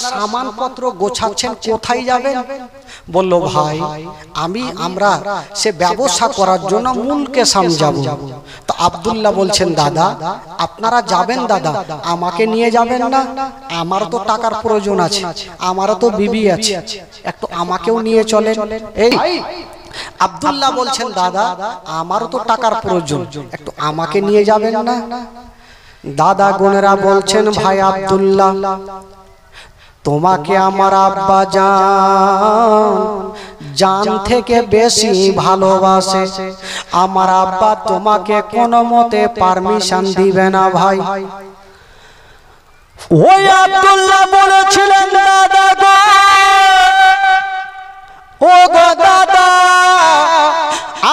সামানপত্র গোছাচ্ছেন, কোথায় যাবেন? বলল ভাই আমরা সে ব্যবসা করার জন্য মুলকেশাম যাব। তো আব্দুল্লাহ বলছেন দাদা আপনারা যাবেন দাদা, আমাকে নিয়ে যাবেন না? আমারও তো টাকার প্রয়োজন আছে, আমারও তো বিবি আছে, একটু আমাকেও নিয়ে চলেন। এই আব্দুল্লাহ বলছেন দাদা আমারও তো টাকার প্রয়োজন, একটু আমাকে নিয়ে যাবেন না? দাদা গোনেরা বলছেন ভাই আব্দুল্লাহ তোমাকে আমার আব্বা জান থেকে বেশি ভালোবাসে, আমার আব্বা তোমাকে কোনো মতে পারমিশন দিবে না ভাই। ওই আব্দুল্লাহ বলেছিলেন দাদা গো, ও গো দাদা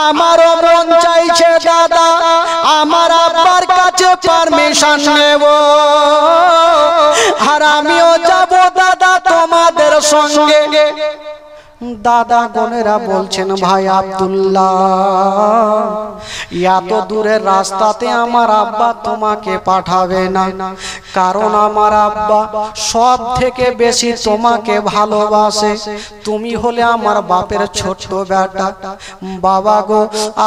আমারও মন চাইছে দাদা আমার আব্বার কাছে পারমিশন নেব, আর আমিও যাব দাদা তোমাদের সঙ্গে। দাদা গোনেরা বলছেন ভাই আব্দুল্লাহ এত দূরের রাস্তাতে আমার আব্বা তোমাকে পাঠাবে না, কারণ আমার আব্বা সব থেকে বেশি তোমাকে ভালোবাসে, তুমি হলে আমার বাপের ছোট্ট বেটা। বাবা গো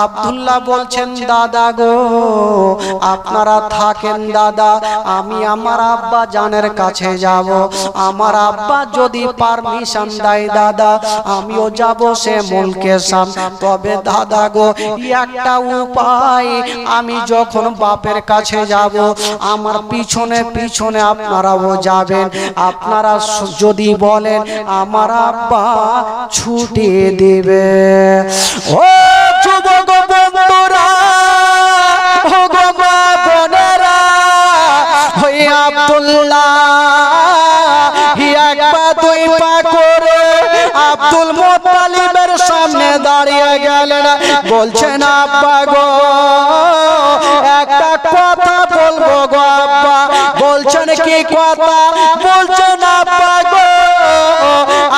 আব্দুল্লাহ বলছেন দাদা গো আপনারা থাকেন দাদা, আমি আমার আব্বা জানের কাছে যাব, আমার আব্বা যদি পারমিশন দেয় দাদা আমিও যাব সে মুলকেশাম। তবে দাদা গো একটা উপায়, আমি যখন বাপের কাছে যাব আমার পিছনে পিছনে আপনারাও যাবেন, আপনারা যদি বলেন আমার আব্বা ছুটি দিবে। ও যুবক বন্ধুরা, ও গো মা বোনেরা, ওই আব্দুল্লাহ এক পা দুই পা করে আব্দুল মুত্তালিবের সামনে দাঁড়িয়ে গেলেন, বলছেন আব্বা গো একটা কথা বলবো গো আব্বা। বলছেন কি কথা? বলছেন আব্বা গো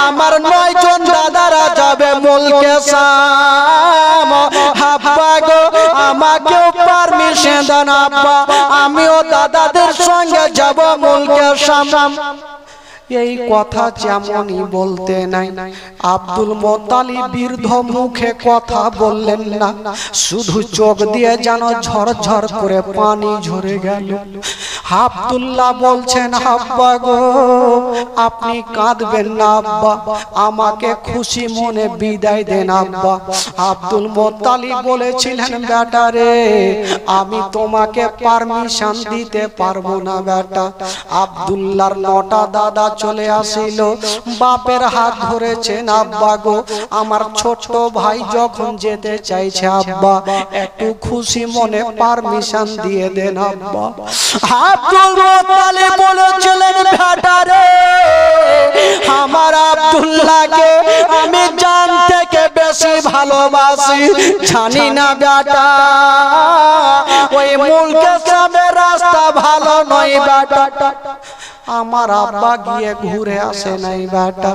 আমার 9 জন দাদারা যাবে মুলকেশাম, আব্বা গো আমাকেও পারমিশন দেন আব্বা, আমিও দাদাদের সঙ্গে যাব মুলকেশাম। এই কথা যেমনই বলতে নাই আব্দুল মুত্তালিব বৃদ্ধ মুখে কথা বললেন না, শুধু চোখ দিয়ে যেন ঝরঝর করে পানি ঝরে গেল। আব্দুল্লাহ বলছেন আব্বা গো আপনি কাঁদবেন না আব্বা, আমাকে খুশি মনে বিদায় দেন আব্বা। আব্দুল মুত্তালিব বলেছিলেন বেটা রে আমি তোমাকে পারমিশন দিতে পারবো না বেটা। আব্দুল্লাহর 9টা দাদা চলে আসিল, বাপের হাত ধরেছেন আব্বা গো আমার ছোট ভাই যখন যেতে চাইছে আব্বা একটু খুশি মনে পারমিশন দিয়ে দেন আব্বা। আব্দুল মুত্তালিব বলেছিলেন বেটা রে আমার আব্দুল্লাহকে আমি জান থেকে বেশি ভালোবাসি, জানি না বেটা ওই মুলকেশামের রাস্তা ভালো নয় বেটা। আমার আব্বা গিয়ে ঘুরে আসে নাই বেটা,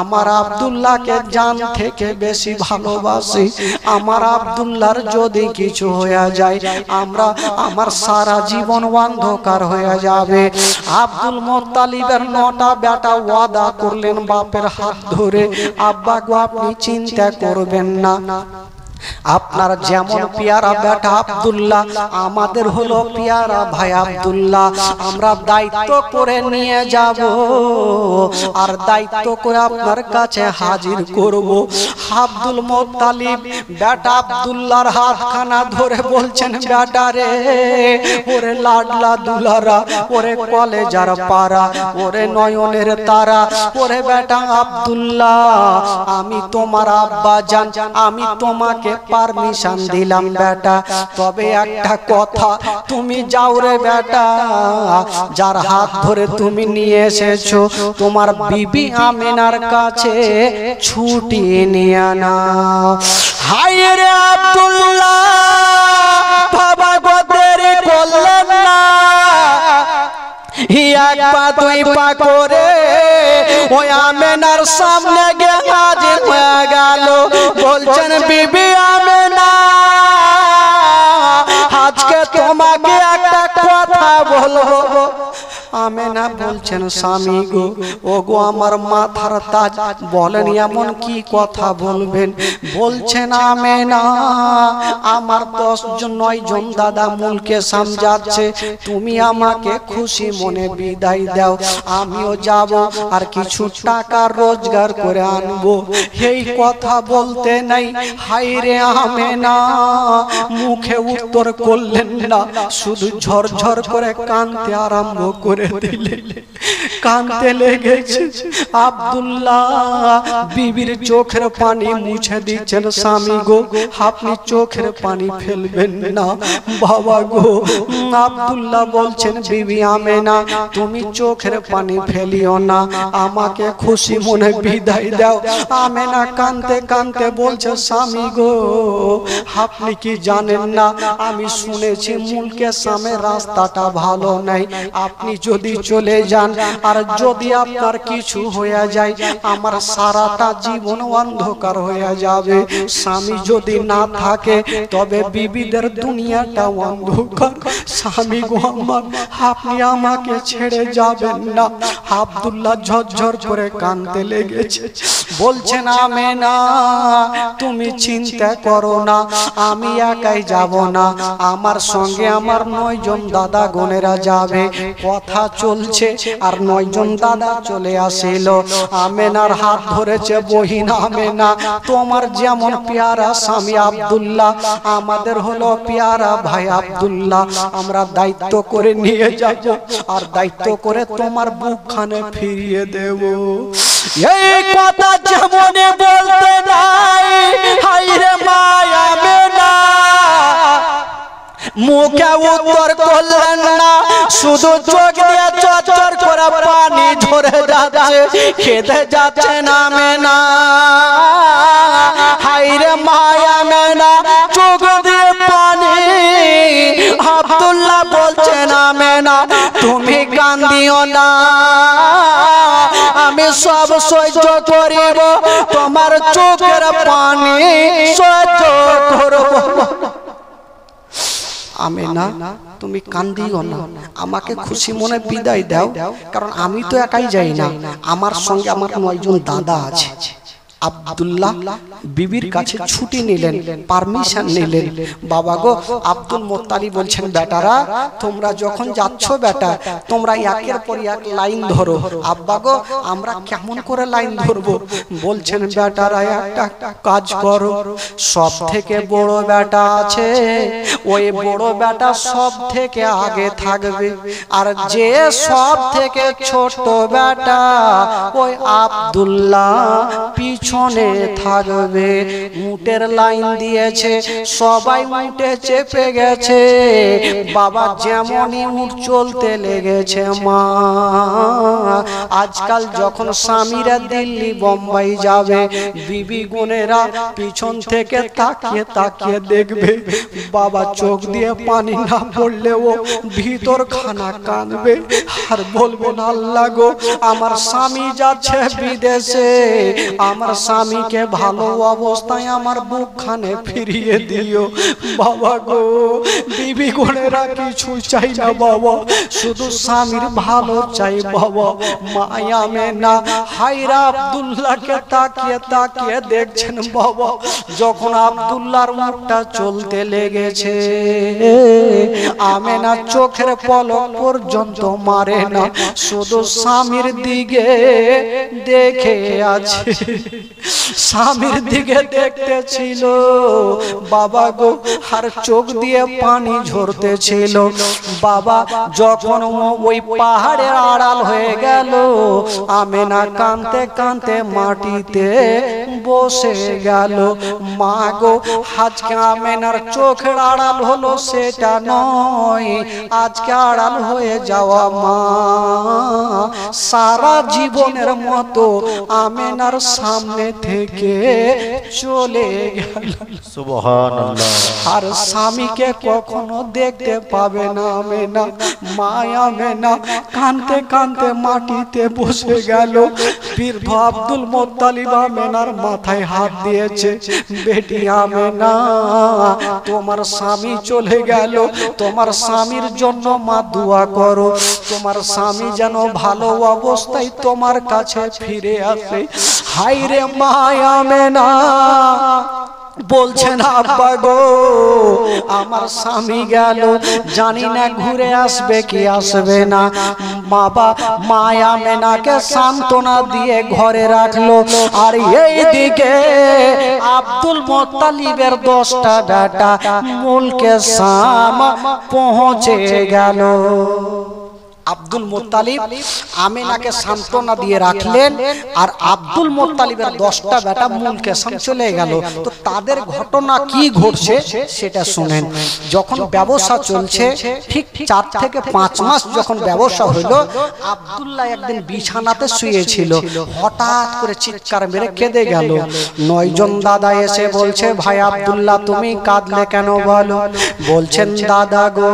আমার আব্দুল্লাহকে জান থেকে বেশি ভালোবাসি, আমার আব্দুল্লাহর যদি কিছু হয়ে যায় আমার সারা জীবন অন্ধকার হয়ে যাবে। আব্দুল মুত্তালিবের 9টা বেটা ওয়াদা করলেন বাপের হাত ধরে আব্বা গো আপনি চিন্তা করবেন না, আপনার যেমন পিয়ারা বেটা আব্দুল্লাহ আমাদের হলো পিয়ারা ভাই আব্দুল্লাহ, আমরা দায়িত্ব করে নিয়ে যাব আর দায়িত্ব করে আপনার কাছে হাজির করব। আব্দুল মুত্তালিব বেটা আব্দুল্লাহর হাতখানা ধরে বলছেন বেটা রে ওরে লাডলা দুলারা, ওরে কলেজার পারা, ওরে নয়নের তারা, ওরে বেটা আব্দুল্লাহ আমি তোমার আব্বা জান, আমি তোমাকে পারমিশন দিলাম বেটা, তবে একটা কথা তুমি যাও রে বেটা, যার হাত ধরে তুমি নিয়ে এসেছো তোমার বিবি আমিনার কাছে ছুটি নিয়ে নাও। হায় রে আব্দুল্লাহ বাবা গো দেরি করলেন না, এক পা দুই পা করে ওই আমিনার সামনে গিয়ে হাজির হয়ে গেল, বলছেন বিবি আমিনা আজকে তোমাকে একটা কথা বলবো, আমেনা বলছেন স্বামী গো, ও গো আমার মাথার তাজ, বলেন এমন কি কথা বলবেন? বলছেন আমেনা, আমার 10 জন 9 জন দাদা মুলকে সামজাচ্ছে, তুমি আমাকে খুশি মনে বিদায় দাও, আমিও যাব আর কিছু টাকা রোজগার করে আনবো। এই কথা বলতে নাই, হায় রে আমেনা মুখে উত্তর করলেন না, শুধু ঝরঝর করে কাঁদতে আরম্ভ করে দিলেন। কাঁদতে লেগেছে। আব্দুল্লাহ বিবির চোখের পানি মুছে দিচ্ছেন, স্বামী গো আপনি চোখের পানি ফেলবেন না বাবা গো। আব্দুল্লাহ বলছেন, বিবি আমেনা তুমি চোখের পানি ফেলিও না, আমাকে খুশি মনে বিদায় দাও। আমেনা কাঁদতে কাঁদতে বলছে, স্বামী গো আপনি কি জানেন না, আমি শুনেছি মুলকে সামনে রাস্তাটা ভালো নাই, আপনি যদি চলে যান আর যদি আপনার কিছু হয়ে যায়, আমার সারাটা জীবন অন্ধকার হয়ে যাবে। স্বামী যদি না থাকে তবে বিবিদের দুনিয়াটা অন্ধকার। স্বামী গো আমার, আপনি আমাকে ছেড়ে যাবেন না। আব্দুল্লাহ ঝরঝর করে কাঁদতে লেগেছে। বলছেন আমেনা তুমি চিন্তা করো না, আমি একাই যাব না, আমার সঙ্গে আমার 9 জন দাদা গনেরা যাবে। কথা চলছে আর 9 জন দাদা চলে আসিল। আমেনার হাত ধরেছে, বহিন আমেনা তোমার যেমন পেয়ারা স্বামী আব্দুল্লাহ, আমাদের হলো পেয়ারা ভাই আব্দুল্লাহ, আমরা দায়িত্ব করে নিয়ে যাব আর দায়িত্ব করে তোমার বুকখানে ফিরিয়ে দেব। এই কথা যেমন বলতে নাই, হায় রে মায়া আমেনা মুখে উত্তর করলেন না, শুধু চোখ দিয়ে চরচর করে পানি ঝরে যাচ্ছে, খেতে যাচ্ছে না আমেনা। হায় রে মায়া আমেনা চোখ দিয়ে পানি। আব্দুল্লাহ বলছেন, আমেনা তুমি কান্দিও না, আমি সব সহ্য করিব, তোমার চোখের পানি সহ্য করব। আমেনা তুমি কান্দিও না, আমাকে খুশি মনে বিদায় দাও, কারণ আমি তো একাই যাই না, আমার সঙ্গে আমার 9 জন দাদা আছে। আব্দুল্লাহ বিবির কাছে ছুটি নিলেন, পারমিশন নিলেন। বাবা গো, আব্দুল মোত্তালিব বলছেন, বেটারা তোমরা যখন যাচ্ছ বেটা তোমরা একের পর এক লাইন ধরো। আব্বা গো আমরা কেমন করে লাইন ধরবো? বলছেন, বেটারা একটা কাজ করো, সব থেকে বড় বেটা আছে, ওই বড় বেটা সব থেকে আগে থাকবে, আর যে সব থেকে ছোট বেটা ওই আব্দুল্লাহ পিছনে থাকবে। উটের লাইন দিয়েছে, সবাই উটে চেপে গেছে। বাবা যেমনই উট চলতে লেগেছে, মা আজকাল যখন স্বামীরা দিল্লি বোম্বাই যাবে, বিবি গুনেরা পিছন থেকে তাকিয়ে তাকিয়ে দেখবে, বাবা চোখ দিয়ে পানি না পড়লেও ভিতর খানা কাঁদবে আর বলবেন, আল্লাহ গো আমার স্বামী যাচ্ছে বিদেশে, আমার স্বামীকে ভালো অবস্থায় আমার বুকখানে ফিরিয়ে দিও। বাবা গো বিবি গুনেরা কিছু চাই না বাবা, শুধু স্বামীর ভালো চাই বাবা। মায়া আমেনা হায়রা আব্দুল্লাহকে তাকিয়ে তাকিয়ে দেখছেন বাবা। যখন আব্দুল্লাহর মুখটা চলতে লেগেছে, আমেনা চোখের পলক পর্যন্ত মারে না, শুধু স্বামীর দিকে দেখে আছে, স্বামীর দিকে দেখতেছিল বাবা গো, আর চোখ দিয়ে পানি ঝরতেছিল বাবা। যখন ওই পাহাড়ের আড়াল হয়ে গেল, আমেনা কাঁদতে কাঁদতে মাটিতে বসে গেল। মা গো আজকে আমেনার চোখের আড়াল হলো সেটা নয়, আজকে আড়াল হয়ে যাওয়া মা সারা জীবনের মতো আমেনার সামনে সামনে থেকে চলে গেল। সুবহানাল্লাহ। আর স্বামীকে কখনো দেখতে পাবে না আমেনা। মা আমেনা কাঁদতে কাঁদতে মাটিতে বসে গেল। বৃদ্ধ আব্দুল মুত্তালিব আমেনার মাথায় হাত দিয়েছে, বেটি আমেনা তোমার স্বামী চলে গেল, তোমার স্বামীর জন্য মা দোয়া করো, তোমার স্বামী যেন ভালো অবস্থায় তোমার কাছে ফিরে আসে। হায় রে মা আমেনা বলছেন আব্বা গো আমার স্বামী গেল, জানি না ঘুরে আসবে কি আসবে না। বাবা মা আমেনাকে সান্ত্বনা দিয়ে ঘরে রাখলো। আর এইদিকে আব্দুল মুত্তালিবের 10টা বেটা মুলকে শাম পৌঁছে গেল। আব্দুল মুত্তালিব আমেনাকে সান্ত্বনা দিয়ে রাখলেন, আর আব্দুল মুত্তালিবের 10টা বেটা মুলকে শাম চলে গেল। তো তাদের ঘটনা কি ঘটছে সেটা শুনেন। যখন ব্যবসা চলছে, ঠিক 4 থেকে 5 মাস যখন ব্যবসা হলো, আব্দুল্লাহ একদিন বিছানাতে শুয়েছিল, হঠাৎ করে চিৎকার মেরে কেঁদে গেল। 9 জন দাদা এসে বলছে, ভাই আব্দুল্লাহ তুমি কাঁদলে কেন বলো? বলছেন দাদা গো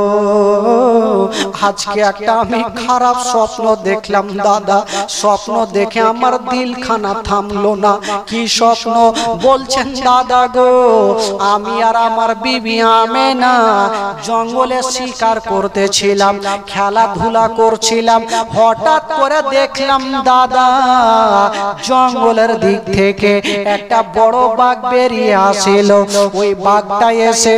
আজকে একটা আমি খারাপ স্বপ্ন দেখলাম দাদা, স্বপ্ন দেখে আমার দিলখানা থামলো না। কি স্বপ্ন? বলছেন দাদা গো আমি আর আমার বিবি আমেনা জঙ্গলে শিকার করতেছিলাম, খেলাধুলা করছিলাম, হঠাৎ করে দেখলাম দাদা জঙ্গলের দিক থেকে একটা বড় বাঘ বেরিয়ে আসিল। ওই বাঘটা এসে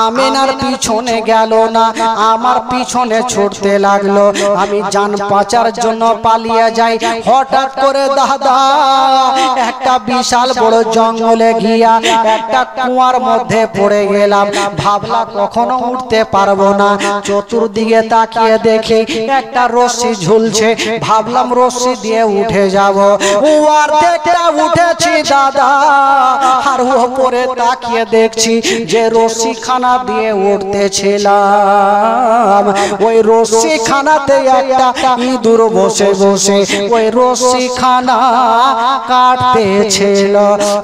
আমেনার পিছনে গেল না, আমার পিছনে ছুটতে লাগলো। আমি জান বাঁচার জন্য পালিয়ে যাই। হঠাৎ করে দাদা একটা বিশাল বড় জঙ্গলে গিয়া একটা কুয়ার মধ্যে পড়ে গেলাম। ভাবলা কখনো উঠতে পারবো না, চতুর্দিকে তাকিয়ে দেখি একটা রশ্মি ঝুলছে, ভাবলাম রশ্মি দিয়ে উঠে যাব। অর্ধেকটা উঠেছি দাদা, আর উপরে তাকিয়ে দেখছি যে রশ্মি খানা দিয়ে উঠতেছিলাম। ওই রশ্মি খানাতে একটা ইঁদুর বসে বসে ওই রশ্মি খানা কাটতেছিল।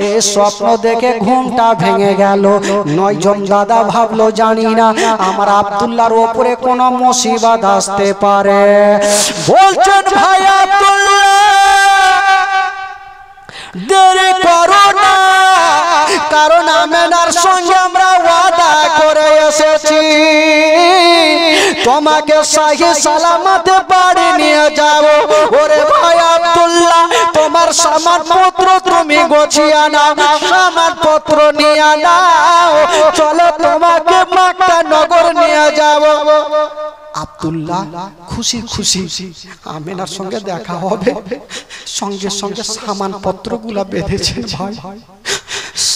এই স্বপ্ন দেখে ঘুমটা ভেঙে গেল। 9 জন দাদা ভাবলো জানি না আমার আব্দুল্লাহর উপরে কোনো মুসিবত আসতে পারে। বলছেন ভাই আব্দুল্লাহ দেরি করো না, কারণ আমেনার সঙ্গে আমরা ওয়াদা করে এসেছি তোমাকে সহি সালামত বাড়ি নিয়ে যাব। ওরে ভাই আব্দুল্লাহ তোমার সামানপত্র তুমি গোছিয়ে নাও, সামানপত্র নিয়ে নাও, চলো তোমাকে মক্কা নগর নিয়ে যাব। আব্দুল্লাহ খুশি খুশি আমেনার সঙ্গে দেখা হবে, সঙ্গে সঙ্গে সামানপত্রগুলা বেঁধেছে। ভাই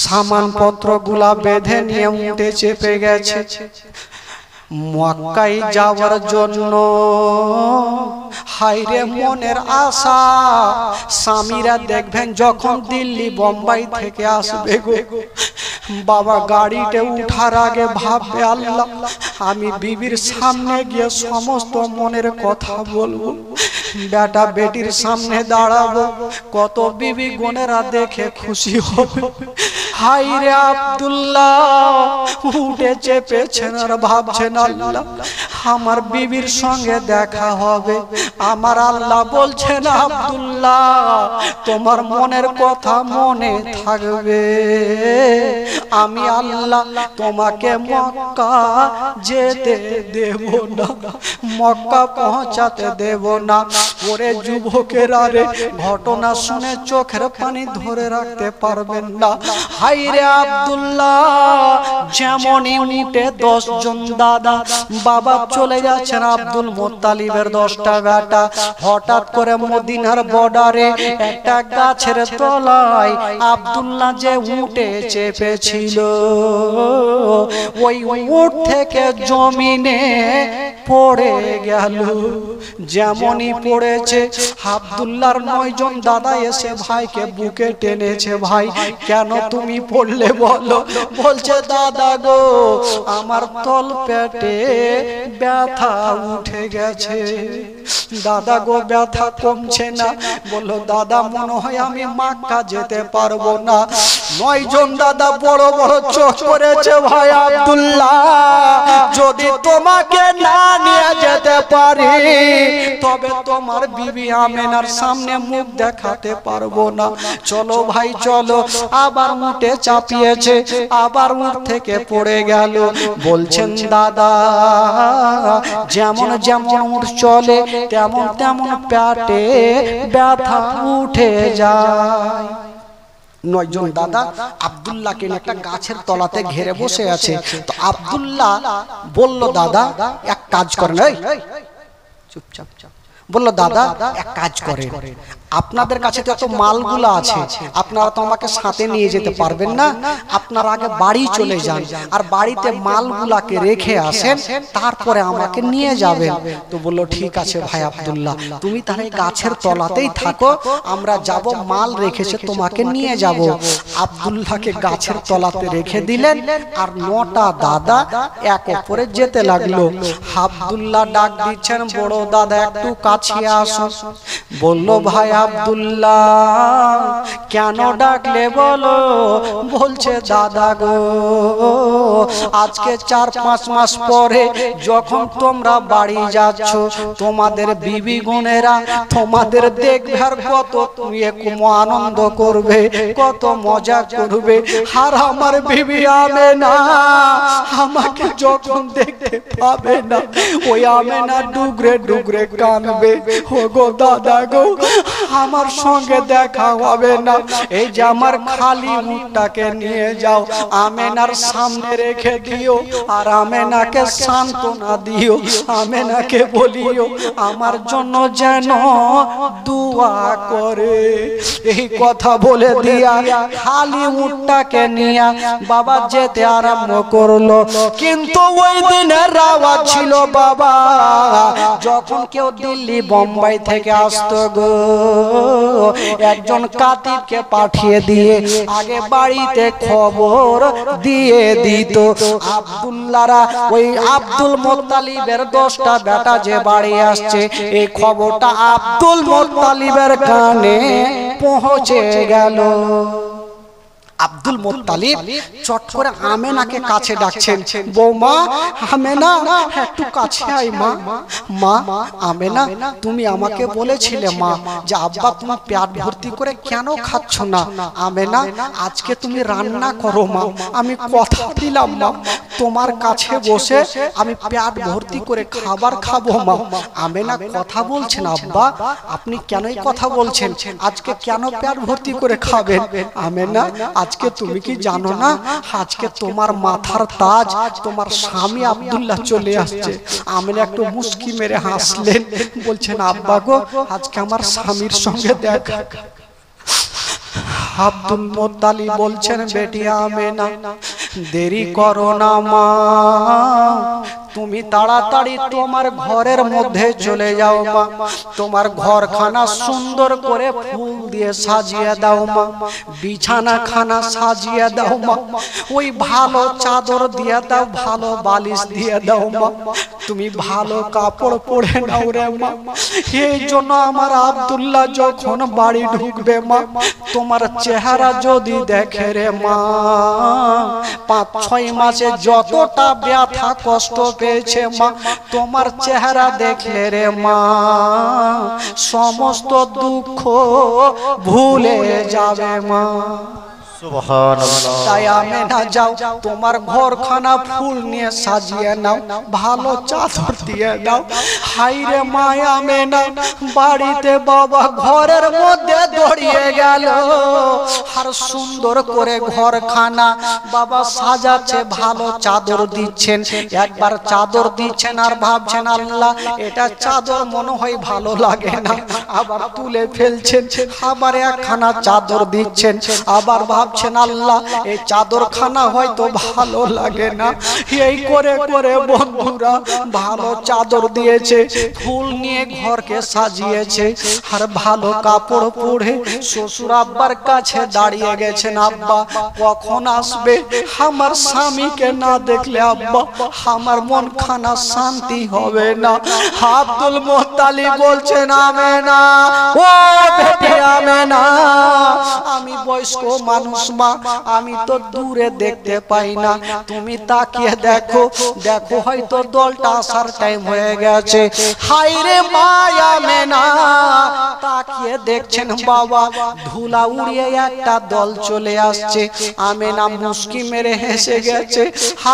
সামানপত্রগুলা বেঁধে নিয়ে উঠে চেপে গেছে মক্কায় যাওয়ার জন্য। হায়রে মনের আশা, স্বামীরা দেখবেন যখন দিল্লি বোম্বাই থেকে আসবে গো বাবা, গাড়িতে উঠার আগে ভাববে আল্লাহ আমি বিবির সামনে গিয়ে সমস্ত মনের কথা বলবো, বেটা বেটির সামনে দাঁড়াবো, কত বিবি বোনেরা দেখে খুশি হবে। হায়রে আব্দুল্লাহ উঠে চেপেছেন আর ভাবছেন আল্লাহ আমার বিবির সঙ্গে দেখা হবে। আমার আল্লাহ বলছেন আব্দুল্লাহ তোমার মনের কথা মনে থাকবে, আমি আল্লাহ তোমাকে মক্কা যেতে দেব না, মক্কা পৌঁছাতে দেব না। ওরে যুবকেরা রে, ঘটনা শুনে চোখের পানি ধরে রাখতে পারবেন না। হায়রে আব্দুল্লাহ যেমনই উঠে 10 জন দাদা বাবা চলে যাচ্ছেন আব্দুল মুত্তালিবের 10টা বেটা। হঠাৎ করে মদিনার বর্ডারে একটা গাছের তলায় আব্দুল্লাহ যে উঠে চেপেছিল, ওই উট থেকে জমিনে পড়ে গেল। যেমনই পড়েছে আব্দুল্লাহর 9 জন দাদা এসে ভাইকে বুকে টেনেছে। ভাই কেন তুমি পড়লে বলো? বলছে দাদা গো আমার তল পেটে ব্যথা উঠে গেছে, দাদা গো ব্যথা কমছে না। বলল দাদা মনে হয় আমি মক্কা যেতে পারবো না। 9 জন দাদা বড় বড় চোখ করেছে, ভাই আব্দুল্লাহ যদি তোমাকে না নিয়ে যেতে পারি তবে তোমার বিবি আমেনার সামনে মুখ দেখাতে পারবো না। চলো ভাই চলো। আবার উঠে চাপিয়েছে, আবার উঠ থেকে পড়ে গেল। বলছেন দাদা যেমন যেমন উঠ চলে তেমন তেমন পেটে ব্যথা উঠে যায়। 9 জন দাদা আব্দুল্লাহকে একটা গাছের তলাতে ঘেরে বসে আছে। তো আব্দুল্লাহ বলল দাদা এক কাজ করেন, চুপচাপ বলল দাদা এক কাজ করেন, আপনাদের কাছে তো এত মালগুলো আছে, আপনারা তো আমাকে সাথে নিয়ে যেতে পারবেন না, আপনারা আগে বাড়ি চলে যান আর বাড়িতে মালগুলাকে রেখে আসেন, তারপরে আমাকে নিয়ে যাবেন। তো বলল ঠিক আছে ভাই আব্দুল্লাহ, তুমি তাহলে গাছের তলাতেই থাকো, আমরা যাব, মাল রেখেছে তোমাকে নিয়ে যাব। আব্দুল্লাহকে গাছের তলাতে রেখে দিলেন আর 9টা দাদা এক অপরে যেতে লাগলো। আব্দুল্লাহ ডাক দিচ্ছেন বড় দাদা একটু কাছে আসুন। বলল ভাই আব্দুল্লাহ কেন ডাকলে বলো? বলছে দাদা গো আজকে 4-5 মাস পরে যখন তোমরা বাড়ি যাচ্ছ তোমাদের বিবি বোনেরা তোমাদের দেখবার কত তুমি আনন্দ করবে, কত মজা করবে, আর আমার বিবি আমেনা আমাকে যখন দেখতে পাবে না ওই আমেনা ডুগরে ডুগরে কানবে। ও গো দাদা গো আমার সঙ্গে দেখা হবে না, এই যে আমার খালি মুখটাকে নিয়ে যাও, আমেনার সামনে রেখে দিও আর আমেনাকে সান্ত্বনা দিও, আমেনাকে বলিও আমার জন্য যেন দোয়া করে। এই কথা বলে দিয়া খালি মুখটাকে নিয়ে বাবা যেতে আরম্ভ করলো। কিন্তু ওই দিনের আওয়াজ ছিল বাবা যখন কেউ দিল্লি বোম্বাই থেকে আসতো গো একজন কাতিবকে পাঠিয়ে দিয়ে আগে বাড়িতে খবর দিয়ে দিত আব্দুল্লাহরা ওই আব্দুল মুত্তালিবের 10টা বেটা যে বাড়ি আসছে এই খবরটা আব্দুল মুত্তালিবের কানে পৌঁছে গেল। আব্দুল মুত্তালিব চট করে আমেনাকে কাছে ডাকছেন, বৌমা আমেনা একটু কাছে আয় মা। মা আমেনা তুমি আমাকে বলেছিলে মা যে আব্বা তুমি পেট ভর্তি করে কেন খাচ্ছ না? আমেনা আজকে তুমি রান্না করো মা, আমি কথা দিলাম মা তোমার কাছে বসে আমি পেট ভর্তি করে খাবার খাবো মা। আমেনা কথা বলছেন, আব্বা আপনি কেন এই কথা বলছেন? আজকে কেন পেট ভর্তি করে খাবেন? আমেনা আজকে তুমি কি জানো না আজকে তোমার মাথার তাজ তোমার স্বামী আব্দুল্লাহ চলে আসছে। আমেনা একটু মুস্কি মেরে হাসলেন, বলছেন আব্বা গো আজকে আমার স্বামীর সঙ্গে দেখা। আব্দুল মুত্তালিব বলছেন বেটি আমেনা দেরি করো না মা, তুমি তাড়াতাড়ি তোমার ঘরের মধ্যে চলে যাও মা, তোমার ঘরখানা সুন্দর করে ফুল দিয়ে সাজিয়ে দাও মা, বিছানাখানা সাজিয়ে দাও মা, ওই ভালো চাদর দিয়ে দাও, ভালো বালিশ দিয়ে দাও মা, তুমি ভালো কাপড় পরে নাও রে মা। এই জন্য আমার আব্দুল্লাহ যখন বাড়ি ঢুকবে মা তোমার চেহারা যদি দেখে রে মা 5-6 মাসে যতটা ব্যথা কষ্ট পেয়েছে মা তোমার চেহারা দেখলে রে মা সমস্ত দুঃখ ভুলে যাবে মা। তাই আমেনা যাও তোমার ঘরখানা ফুল নিয়ে সাজিয়ে নাও, ভালো চাদর দিয়ে দাও। হাইরে মা আমেনা বাড়িতে বাবা ঘরের মধ্যে দড়িয়ে গেল আর সুন্দর করে ঘরখানা বাবা সাজাচ্ছে, ভালো চাদর দিচ্ছেন, একবার চাদর দিচ্ছেন আর ভাবছেন আল্লাহ এটা চাদর মনে হয় ভালো লাগে না, আবার তুলে ফেলছেন, আবার একখানা চাদর দিচ্ছেন, আবার ভাবছেন আল্লাহ এই চাদরখানা হয়তো ভালো লাগে না। এই করে করে বন্ধুরা ভালো চাদর দিয়েছে, ফুল নিয়ে ঘরকে সাজিয়েছে আর ভালো কাপড় পরে উড়ে শ্বশুর আব্বার কাছে দাঁড়িয়ে গেছেন। আব্বা কখন আসবে? আমার স্বামীকে না দেখলে আব্বা আমার মন খানা শান্তি হবে না। আব্দুল মুত্তালিব বলছেন আমেনা, ও বেটি আমেনা, আমি বয়স্ক মানুষ মা, আমি তো দূরে দেখতে পাই না, তুমি তাকিয়ে দেখো, দেখো হয়তো দলটা আসার টাইম হয়ে গেছে। হাই রে মা আমেনা, তাকিয়ে দেখছেন বাবা ধুলা উড়িয়ে একটা দল চলে আসছে। আমেনা মুস্কি মেরে হেসে গেছে।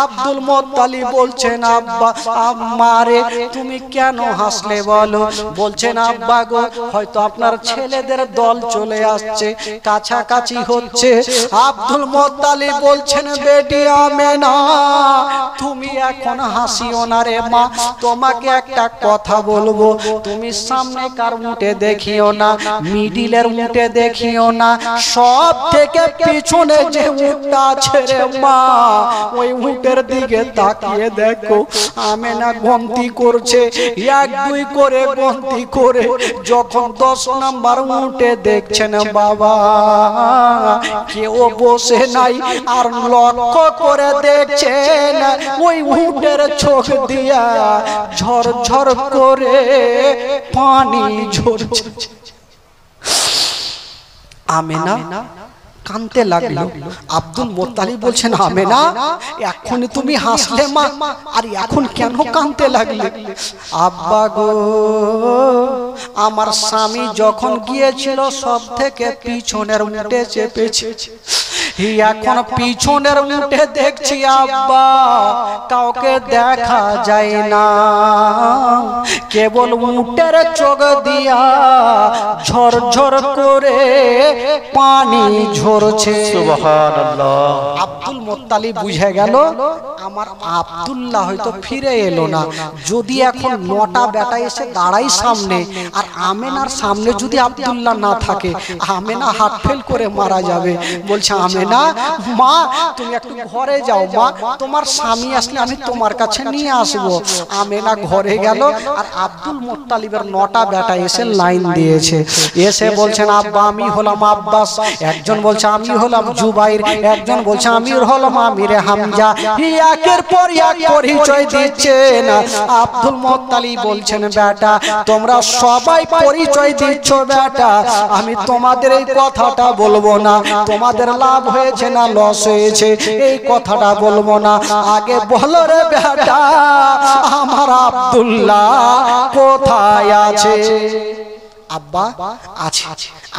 আব্দুল মুত্তালিব বলছেন আব্বা, আম্মা রে তুমি কেন হাসলে বলো? বলছেন আব্বা গো, হয়তো আপনার ছেলেদের দল চলে আসছে, কাছাকাছি হচ্ছে। আব্দুল মুত্তালিব বলছেন বেটি আমেনা, তুমি এখন হাসিও না রে মা, তোমাকে একটা কথা বলবো, তুমি সামনে কার উঠে দেখিও না, মিডিলের উঠে দেখিও না, সব থেকে পিছনে যে উটটা আছে রে মা, ওই উটের দিকে তাকিয়ে দেখো। আমেনা গন্তি করছে, 1 2 করে গন্তি করে যখন 10 নাম্বার উঠে দেখছেন বাবা কেউ বসে নাই, আর লক্ষ্য করে দেখছেন ওই উটের চোখ দিয়া ঝরঝর করে পানি ঝরছে। আমেনা কাঁদতে লাগলো। আব্দুল মুত্তালিব বলছেন আমেনা, এখন তুমি হাসলে মা, আর এখন কেন কাঁদতে লাগলে? আব্বা গো, আমার স্বামী যখন গিয়েছিল সব থেকে পিছনের উঠে চেপেছে, এখন পিছনের উঠে দেখছি আব্বা কাউকে দেখা যায় না, কেবল উটের চোখ দিয়া ঝরঝর করে পানি ঝরছে। সুবহানাল্লাহ। আব্দুল মুত্তালিব বুঝে গেল আমার আব্দুল্লাহ হয়তো ফিরে এলো না। যদি এখন 9টা বেটা এসে দাঁড়াই সামনে, আর আমেনার সামনে যদি আব্দুল্লাহ না থাকে, আমেনা হার্ট ফেল করে মারা যাবে। বলছে আমেনা মা তুমি একটু ঘরে যাও মা, তোমার স্বামী আসলে আমি তোমার কাছে নিয়ে আসবো। আমেনা ঘরে গেল, আর আব্দুল মুত্তালিবের 9টা বেটা এসে লাইন দিয়েছে। এসে বলছেন আব্বা আমি হলাম আব্বাস, একজন বলছে আমি হলাম জুবাইর, একজন বলছে আমি হলাম আমিরে হামজা। একের পর এক পরিচয় দিচ্ছেন। আব্দুল মুত্তালিব বলছেন বেটা তোমরা সবাই পরিচয় দিচ্ছ বেটা, আমি তোমাদের এই কথাটা বলবো না, তোমাদের লাভ হয়েছে না লস হয়েছে এই কথাটা বলবো না, আগে বলো রে বেটা আমার আব্দুল্লাহ কোথায় আছে? আব্বা আছে,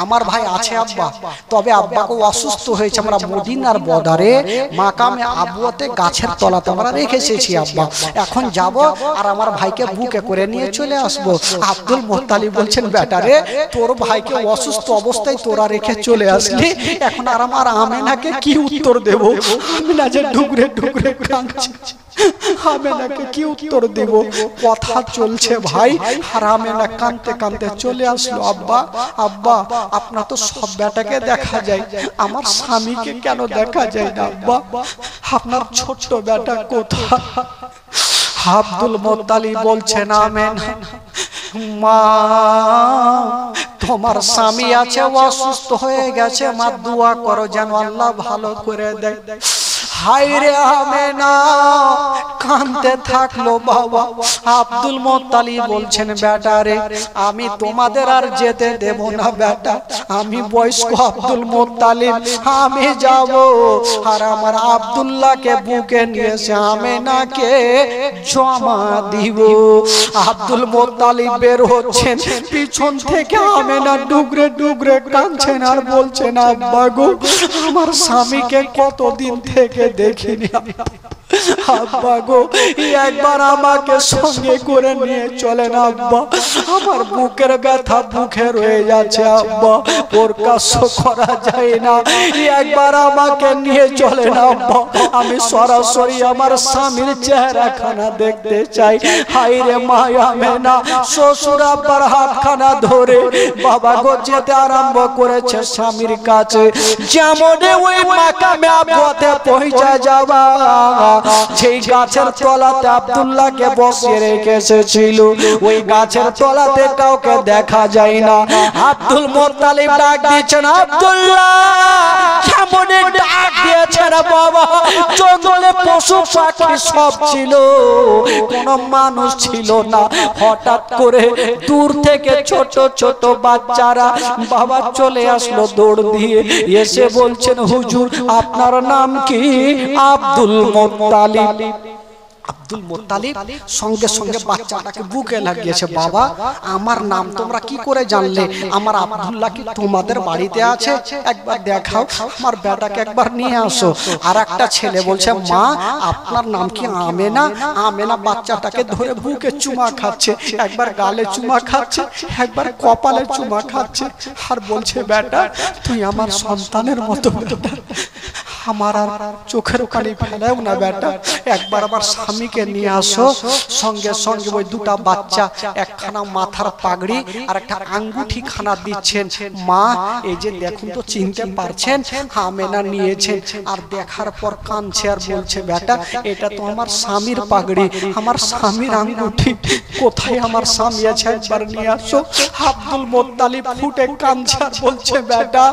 আমার ভাই আছে আব্বা, তবে আব্বাকে অসুস্থ হয়েছে, আমরা মদিনার বর্ডারে মাকামে আবুয়াতে গাছের তলাতে আমরা রেখে এসেছি আব্বা, এখন যাব আর আমার ভাইকে বুকে করে নিয়ে চলে আসবো। আব্দুল মুত্তালিব বলছেন বেটা রে তোর ভাইকে অসুস্থ অবস্থায় তোরা রেখে চলে আসলি, এখন আর আমার আমেনাকে কি উত্তর দেব? আমেনা যে ঢুকরে ঢুকরে কাঁদছে, আমেনাকে কি উত্তর দেব? কথা চলছে ভাই, আর আমেনা কাঁদতে কাঁদতে চলে আসলো। আব্বা আব্বা আপনার তো সব বেটাকে দেখা যায়, আমার স্বামীকে কেন দেখা যায় না আব্বা? আপনার ছোট্ট বেটা কোথায়? আব্দুল মুত্তালিব বলছেন আমেনা মা তোমার স্বামী আছে অসুস্থ হয়ে গেছে, মা দোয়া করো যেন আল্লাহ ভালো করে দেয়। হায় রে আমেনা কাঁদতে থাকলো বাবা। আব্দুল মুত্তালিব বলছেন বেটা রে আমি তোমাদের আর যেতে দেব না বেটা, আমি বয়স্ক আব্দুল মুত্তালিব আমি যাব, আর আমার আব্দুল্লাহকে বুকে নিয়ে এসে আমেনাকে জমা দিব। আব্দুল মুত্তালিব বের হচ্ছেন, পিছন থেকে আমেনা ডুগরে ডুগরে কাঁদছেন আর বলছেন আব্বা গো আমার স্বামীকে কতদিন থেকে দেখিনি, আব্বা গো একবার আমাকে সঙ্গে করে নিয়ে চলেন আব্বা, আমার বুকের ব্যথা বুকে রয়ে যাচ্ছে আব্বা, প্রকাশ করা যায় না, একবার আমাকে নিয়ে চলেন আব্বা, আমি সরাসরি আমার স্বামীর চেহারাখানা দেখতে চাই। হায় রে মা আমেনা শ্বশুর আব্বার হাতখানা ধরে বাবা গো যেতে আরম্ভ করেছে স্বামীর কাছে। যেমন ওই মাকামে আবুয়াতে পৌঁছে যাওয়া যেই গাছের তলাতে আব্দুল্লাহকে বসিয়ে রেখে এসেছিল ওই গাছের তলাতে কাউকে দেখা যায় না। আব্দুল মুত্তালিব ডাক দিয়েছেন, আব্দুল্লাহ কেমনে ডাক দিয়েছেন বাবা। জঙ্গলে পশু পাখি সব ছিল, কোনো মানুষ ছিল না। হঠাৎ করে দূর থেকে ছোট ছোট বাচ্চারা বাবা চলে আসলো দৌড় দিয়ে, এসে বলছেন হুজুর আপনার নাম কি? Abdul Muttalib. আব্দুল মুত্তালিব সঙ্গে সঙ্গে বাচ্চাটাকে বুকে লাগিয়েছে, বাবা আমার নাম তোমরা কি করে জানলে? আমার আব্দুল্লাহ কি তোমাদের বাড়িতে আছে? একবার দেখাও, আমার বেটাকে একবার নিয়ে আসো। আর একটা ছেলে বলছে, মা আপনার নাম কি আমেনা? আমেনা বাচ্চাটাকে ধরে বুকে চুমা খাচ্ছে, একবার গালে চুমা খাচ্ছে, একবার কপালে চুমা খাচ্ছে, আর বলছে বেটা তুই আমার সন্তানের মতো, আমার আর চোখের পানি ফেলেও না বেটা, একবার আমার স্বামীকে নিয়ে আসো। সঙ্গে সঙ্গে ওই দুটা বাচ্চা একখানা মাথার পাগড়ি আর একটা আঙ্গুঠি খানা দিচ্ছেন। মা এই যে দেখুন তো চিনতে পারছেন? আমেনা নিয়েছেন, আর দেখার পর কাঁদছে আর বলছে বেটা এটা তো আমার স্বামীর পাগড়ি, আমার স্বামীর আঙ্গুঠি, কোথায় আমার স্বামী আছে একবার নিয়ে আসো। আব্দুল মুত্তালিব ফুটে কাঁদছে আর বলছে বেটা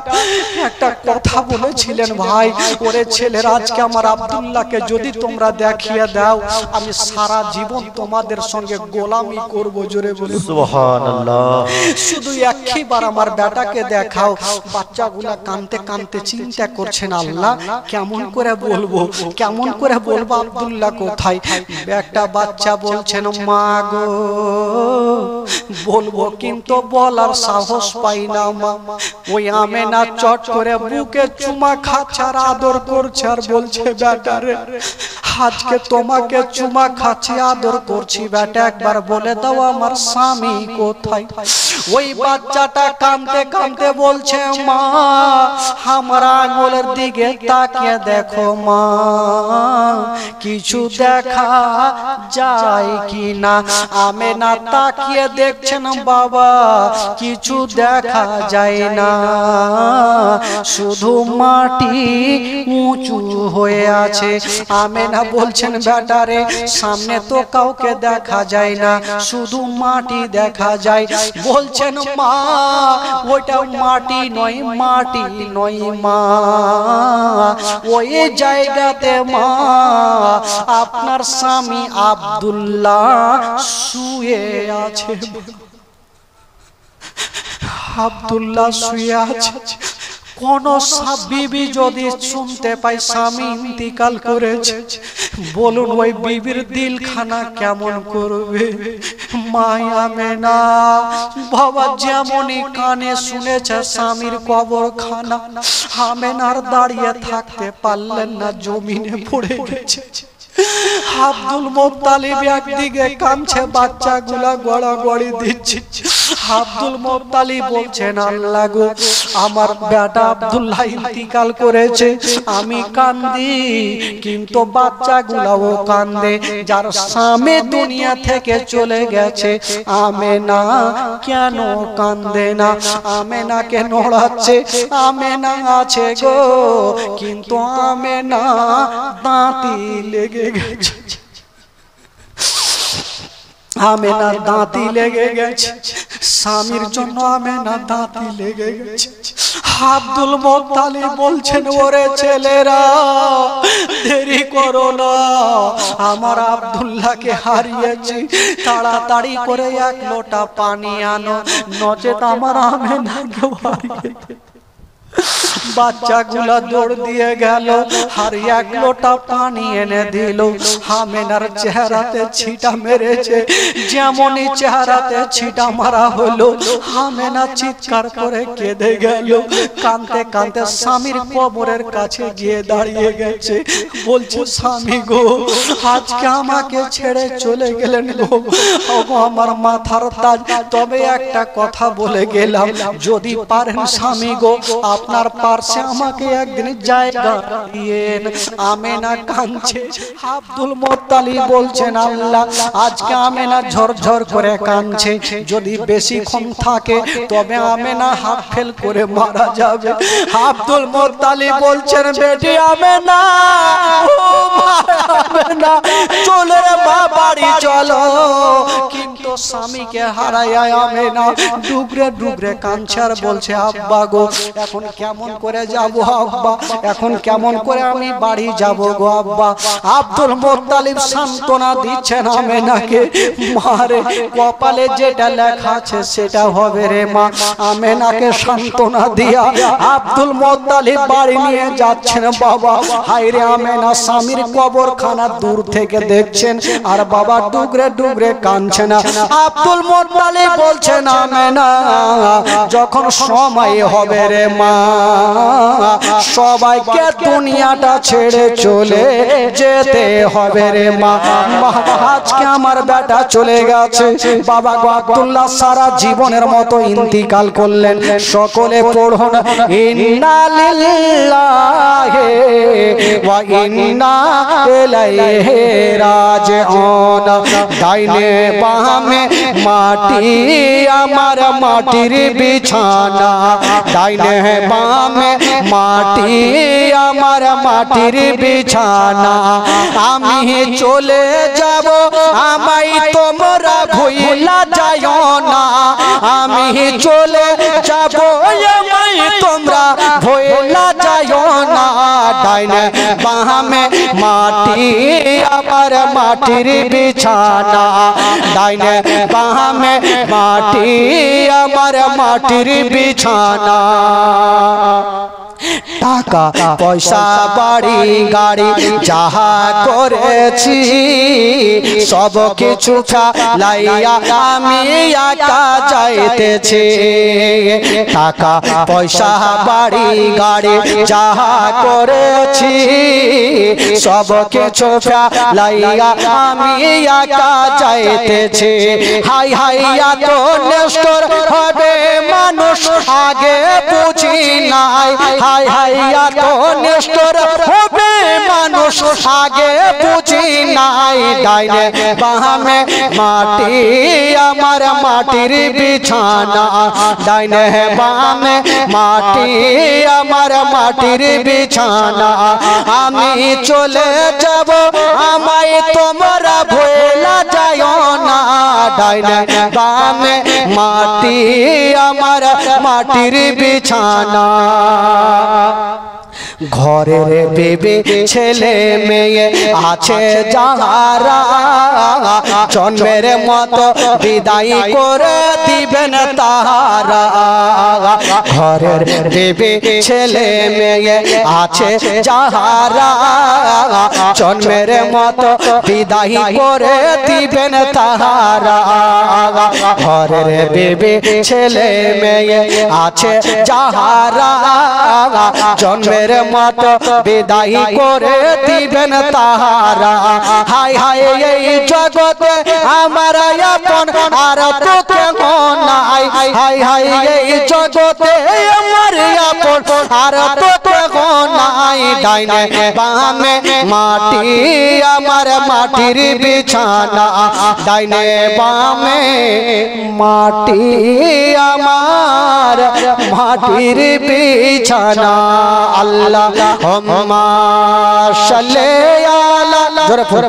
একটা কথা বলেছিলেন ভাই, ওরে ছেলেরা আজকে আমার আব্দুল্লাহকে যদি তোমরা দেখিয়ে দাও আমি সারা জীবন তোমাদের সঙ্গে গোলামি করব। জোরে বলে সুবহানাল্লাহ। শুধু একবার আমার বেটাকে দেখাও। বাচ্চাগুলা কাঁদতে কাঁদতে চিন্তা করছেন আল্লাহ কেমন করে বলবো, কেমন করে বলবো আব্দুল্লাহ কোথায়। একটা বাচ্চা বলছেন মা গো বলবো কিন্তু বলার সাহস পাই না মা। ওই আমেনা চট করে বুকে চুমা খাচ্ছে আর আদর করছে আর বলছে বেটা রে আজকে তোমাকে চুমা খাচ্ছি আদর করছি বেটা, একবার বলে দাও আমার স্বামী কোথায়। ওই বাচ্চাটা কাঁদতে কাঁদতে বলছে মা আমার আঙুলের দিকে তাকিয়ে দেখো মা কিছু দেখা যায় কি না। আমেনা তাকিয়ে দেখছেন বাবা কিছু দেখা যায় না, শুধু মাটি উঁচু হয়ে আছে। আমেনা বলছেন বেটারে সামনে তো কাউকে দেখা যায় না, শুধু মাটি দেখা যায়। বলছেন মা ওইটা মাটি নয়, মাটি নয় মা, ওই জায়গাতে মা আপনার স্বামী আব্দুল্লাহ শুয়ে আছে। আব্দুল্লাহ শুয়ে আছে। কোন বিবি যদি শুনতে পায় স্বামী ইন্তিকাল করেছে, বলুন ওই বিবির দিলখানা কেমন করবে? মায়া আমেনা বাবা যেমনই কানে শুনেছে স্বামীর কবরখানা, আমেনার দাঁড়িয়ে থাকতে পারলেন না, জমিনে পড়ে গেছে। আব্দুল মুত্তালিব একদিকে কাঁদছে, বাচ্চাগুলা গড়াগড়ি দিচ্ছে। আব্দুল মুত্তালিব বলছেন আল্লাহ গো আমার বেটা আব্দুল্লাহ ইন্তিকাল করেছে, আমি কান্দি কিন্তু বাচ্চাগুলাও কান্দে, যার স্বামী দুনিয়া থেকে চলে গেছে আমেনা কেন কান্দে না? আমেনাকে নড়াচ্ছে, আমেনা আছে গো কিন্তু আমেনা দাঁতি লেগে গেছে, আমেনা দাঁতি লেগে গেছে, স্বামীর জন্য আমেনা দাঁতি লেগে গেছে। আব্দুল মুত্তালিব বলছেন ওরে ছেলেরা দেরি করো না, আমার আব্দুল্লাহকে হারিয়েছি, তাড়াতাড়ি করে এক লোটা পানি আনো, নচেত আমার আমেনাকে হারিয়ে। বাচ্চাগুলা দৌড় দিয়ে গেল আর এক লোটা পানি এনে দিল। আমেনার চেহারাতে ছিটা মেরেছে, যেমনই চেহারাতে ছিটা মারা হলো আমেনা চিৎকার করে কেঁদে গেল। কাঁদতে কাঁদতে স্বামীর কবরের কাছে গিয়ে দাঁড়িয়ে গেছে, বলছে স্বামী গো আজকে আমাকে ছেড়ে চলে গেলেন গো, আমার মাথার তাজ, তবে একটা কথা বলে গেলাম যদি পারেন স্বামী গো আপনার পারছে আমাকে একদিন জায়গা দিয়েন। আমেনা কাঁদছে, আব্দুল মুত্তালিব বলছেন আল্লাহ আজকে আমেনা ঝরঝর করে কাঁদছে, যদি বেশিক্ষণ থাকে তবে আমেনা হাত ফেল করে মারা যাবে। আব্দুল মুত্তালিব বলছেন বেটি আমেনা, ও মা আমেনা, চলো রে মা বাড়ি চলো। কিন্তু স্বামীকে হারায় আমেনা ডুগরে ডুগরে কাঁদছে আর বলছে আব্বা গো এখন কেমন করে যাব আব্বা, এখন কেমন করে আমি বাড়ি যাব গো আব্বা। আব্দুল মুত্তালিব সান্ত্বনা দিচ্ছেন আমেনাকে, মারে কপালে যেটা লেখা আছে সেটা হবে রে মা। আমেনাকে সান্ত্বনা দিয়া আব্দুল মুত্তালিব বাড়ি নিয়ে যাচ্ছেন। বাবা হায় রে আমেনা স্বামীর কবরখানা দূর থেকে দেখছেন আর বাবা ডুগরে ডুগরে কাঁদছেন। আব্দুল মুত্তালিব বলছেন আমেনা যখন সময় হবে রে মা সবাইকে দুনিয়াটা ছেড়ে চলে যেতে হবে রে মা। আজকে আমার বেটা চলে গেছে, বাবা গো আব্দুল্লাহ সারা জীবনের মতো ইন্তিকাল করলেন। সকলে পড়ুন ইন্না লিল্লাহি ওয়া ইন্না ইলাইহি রাজিউন। ডাইনে বামে মাটি আমার মাটির বিছানা, ডাইনে বামে মাটি আমার মাটির বিছানা। আমি চলে যাব আমায় তোমরা ভুইলা যাও না, আমি চলে যাব আমায় তোমরা ভুইলা যাও না। ডাইনে বামে মাটি আমার মাটির বিছানা, ডাইনে বামে মাটি আমার মাটির বিছানা। টাকা পয়সা বাড়ি গাড়ি যাহা করেছি সব কিছু ফেলাইয়া আমি একা যাইতেছি। টাকা পয়সা বাড়ি গাড়ি যাহা করেছি সব কিছু ফেলাইয়া আমি একা যাইতেছি। হাই হাই এত নিষ্ঠুর হবে মানুষ আগে বুঝি নাই, হাই হাই এত নিষ্ঠুর হবে মানুষ আগে বুঝি নাই। ডাইনে বামে মাটি আমার মাটির বিছানা, ডাইনে বামে মাটি আমার মাটির বিছানা। আমি চলে যাব আমায় তোমরা ভুলা যাও না, ডাইনে বামে মাটি আমার মাটির বিছানা। ঘরের বেবে ছেলে মেয়ে আছে যাহারা জন্মের মতো বিদায় করে দিবেন তাহারা। ঘরের বেবে ছেলে মেয়ে আছে যাহারা জন্মের মতো বিদায় করে দিবেন তাহারা। ঘরের বেবে ছেলে মেয়ে আছে যাহারা জন্মের মতো বিদায় করে দিবেন তাহারা। হাই হাই এই জগতে আমার আপন আর তো কেউ নাই, হাই হাই এই জগতে আমার আপন আর তো কেউ নাই। ডাইনে বামে মাটি আমার মাটির বিছানা, ডাইনে বামে মাটি আমার মাটির বিছানা। আল্লাহুম্মা সাল্লি আলা জোরে জোরে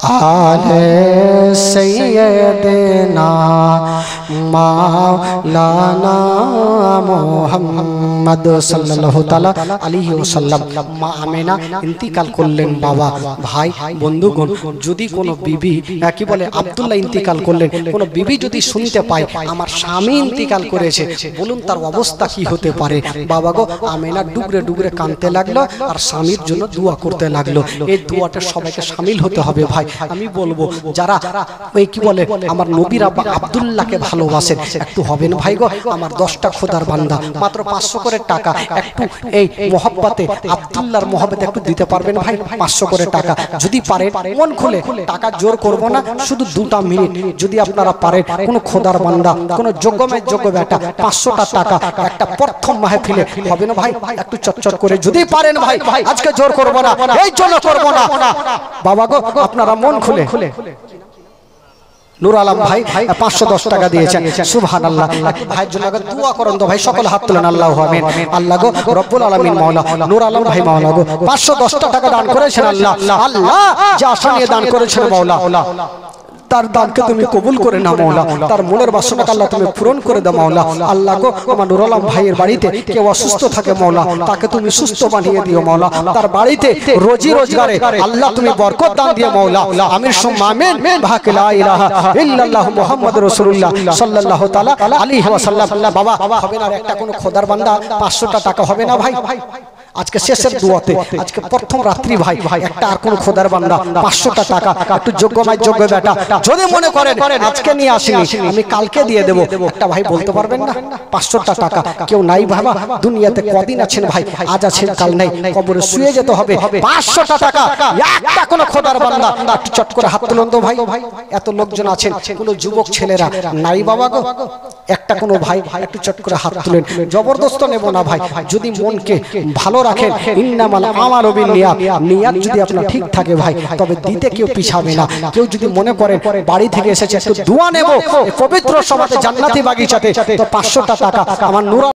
आले सैयदना मौलाना मुहम्मद सल्लल्लाहु ताला अलैहि वसल्लम। মা আমেনা ইন্তিকাল করলেন। বাবা ভাই বন্ধুগণ, যদি কোনো বিবি কি বলে আব্দুল্লাহ ইন্তিকাল করলেন, কোনো বিবি যদি শুনতে পায় আমার স্বামী ইন্তিকাল করেছে, বলুন তার অবস্থা কি হতে পারে। বাবা গো আমেনা ডুগরে ডুগরে কাঁদতে লাগলো আর স্বামীর জন্য দোয়া করতে লাগলো। এই দোয়াটা সবাইকে শামিল হতে হবে ভাই। আমি বলবো যারা ওই কি বলে আমার নবীর আব্বা আব্দুল্লাহকে ভালোবাসেন একটু হবেন ভাই গো আমার 10টা খোদার বান্দা মাত্র 500 করে টাকা একটু এই মহব্বতে আব্দুল্লাহর মহব্বতে একটু দিতে পারবেন ভাই 500 করে টাকা যদি পারেন মন খুলে টাকা জোর করব না শুধু 2টা মিনিট যদি আপনারা পারেন কোন খোদার বান্দা কোন যোগ্যমের যোগ্য বেটা 500টা টাকা একটা প্রথম মাহফিলে হবে না ভাই একটু চটচট করে যদি পারেন ভাই আজকে জোর করব না এই জন্য করব না বাবা গো আপনারা মন খুলে নূর আলম ভাই 510 টাকা দিয়েছেন সুবহানাল্লাহ ভাইয়ের জন্য দোয়া করেন তো ভাই সকল হাত তুলেন আল্লাহু আমিন আল্লাহ গো রব্বুল আলামিন মাওলা নূর আলম ভাই মাওলা গো 510 টাকা দান করেছেন আল্লাহ আল্লাহ যা আশা নিয়ে দান করেছেন মাওলা তার দানকে তুমি কবুল করে নাও মাওলা তার মনের বাসনাকে আল্লাহ তুমি পূরণ করে দাও মাওলা আল্লাহ গো আমার নূর আলম ভাইয়ের বাড়িতে কেউ অসুস্থ থাকে মাওলা তাকে তুমি সুস্থ বানিয়ে দিও মাওলা তার বাড়িতে রোজি রোজগারে আল্লাহ তুমি বরকত দান দিও মাওলা আমিন সুম্মা আমিন ভাক লা ইলাহা ইল্লাল্লাহু মুহাম্মাদুর রাসূলুল্লাহ সাল্লাল্লাহু তাআলা আলাইহি ওয়াসাল্লাম বাবা হবে না একটা কোন খোদার বান্দা 500টা টাকা হবে না ভাই আজকে শেষের দোয়াতে আজকে প্রথম রাত্রি ভাই একটা আর কোন খোদার বান্দা 500টা টাকা একটু যোগ্যময় যোগ্য বেটা যদি মনে করেন আজকে নিয়ে আসিনি আমি কালকে দিয়ে দেব একটা ভাই বলতে পারবেন না 500টা টাকা কেউ নাই বাবা দুনিয়াতে কদিন আছেন ভাই আজ আছেন কাল নাই কবরে শুয়ে যেতে হবে 500টা টাকা একটা কোন খোদার বান্দা একটু চট করে হাত তুলুন তো ভাই এত লোকজন আছেন কোন যুবক ছেলেরা নাই বাবা গো একটা কোন ভাই একটু চট করে হাত তুলেন জবরদস্ত নেব না ভাই যদি মনকে ভালো রাখেন ইন্নামাল আমালু বিন্নিয়াত নিয়ত যদি আপনার ঠিক থাকে ভাই তবে দিতে কেউ পিছাবে না কেউ যদি মনে করেন বাড়ি থেকে এসেছে একটু দোয়া নেব এই পবিত্র সমাজে জান্নাতি বাগিচাতে তো 500টা টাকা আমার নূর